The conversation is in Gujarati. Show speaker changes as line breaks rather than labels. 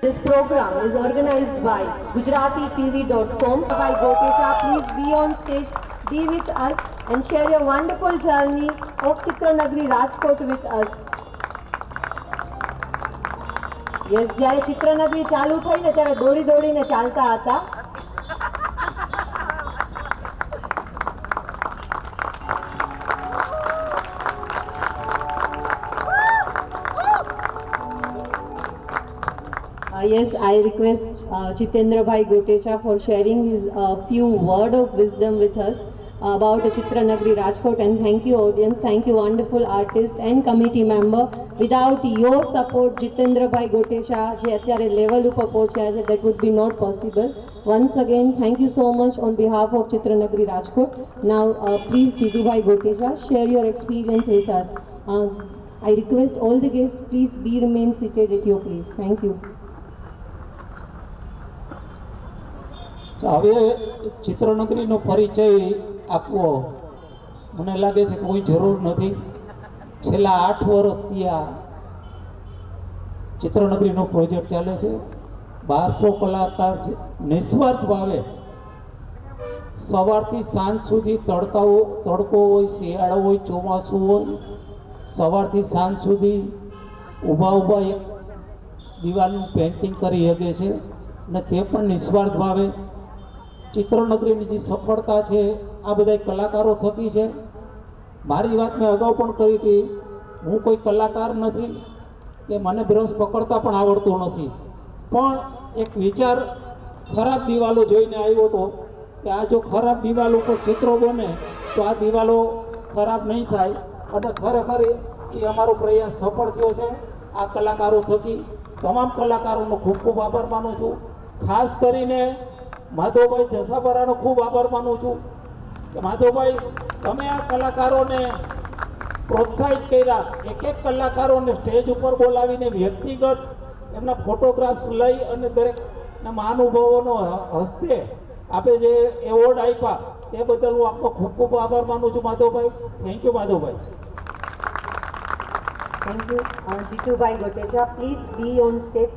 This program is organized by GujaratiTV.com. By Gotesha, please be on stage, be with us and share your wonderful journey of Chitranagari Rajkot with us. Yes, જ્યારે ચિત્રનગરી ચાલુ થઈ ને ત્યારે દોડી દોડીને ચાલતા હતા. Yes, I request Jitendra Bhai Gotesha for sharing his few word of wisdom with us about Chitranagari Rajkot. And thank you audience, thank you wonderful artist and committee member. Without your support, Jitendra Bhai Gotesha જે અત્યારે લેવલ ઉપર પહોંચ્યા છે, that would be not possible. Once again, thank you so much on behalf of Chitranagari Rajkot. Now, please Jitu Bhai Gotesha, share your experience with us. I request all the guests, please remain seated at your place. Thank you.
હવે ચિત્રનગરીનો પરિચય આપવો મને લાગે છે કોઈ જરૂર નથી. છેલ્લા 8 વર્ષથી આ ચિત્રનગરીનો પ્રોજેક્ટ ચાલે છે. 1200 કલાકાર નિસ્વાર્થ ભાવે સવારથી સાંજ સુધી તડકો હોય, શિયાળો હોય, ચોમાસું હોય, સવારથી સાંજ સુધી ઊભા એક દિવાલનું પેઇન્ટિંગ કરી શકે છે અને તે પણ નિસ્વાર્થ ભાવે. ચિત્રનગરીની જે સફળતા છે આ બધા કલાકારો થકી છે. મારી વાત મેં અગાઉ પણ કરી હતી, હું કોઈ કલાકાર નથી કે મને બ્રશ પકડતા પણ આવડતું નથી, પણ એક વિચાર ખરાબ દિવાલો જોઈને આવ્યો હતો કે આ જો ખરાબ દિવાલો ઉપર ચિત્રો બને તો આ દિવાલો ખરાબ નહીં થાય. અને ખરેખર એ અમારો પ્રયાસ સફળ થયો છે આ કલાકારો થકી. તમામ કલાકારોનો ખૂબ ખૂબ આભાર માનું છું. ખાસ કરીને માધવભાઈ જસાપરાનો ખૂબ આભાર માનું છું કે માધવભાઈ તમે આ કલાકારોને પ્રોત્સાહિત કર્યા. એક કલાકારોને સ્ટેજ ઉપર બોલાવીને વ્યક્તિગત એમના ફોટોગ્રાફ્સ લઈ અને દરેકના મહાનુભાવોનો હસ્તે આપે જે એવોર્ડ આપ્યા તે બદલ હું આપનો ખૂબ ખૂબ આભાર માનું છું Madhavbhai. Thank you Madhavbhai.
Thank you. Jitu Bhai Gotesha, please be on stage.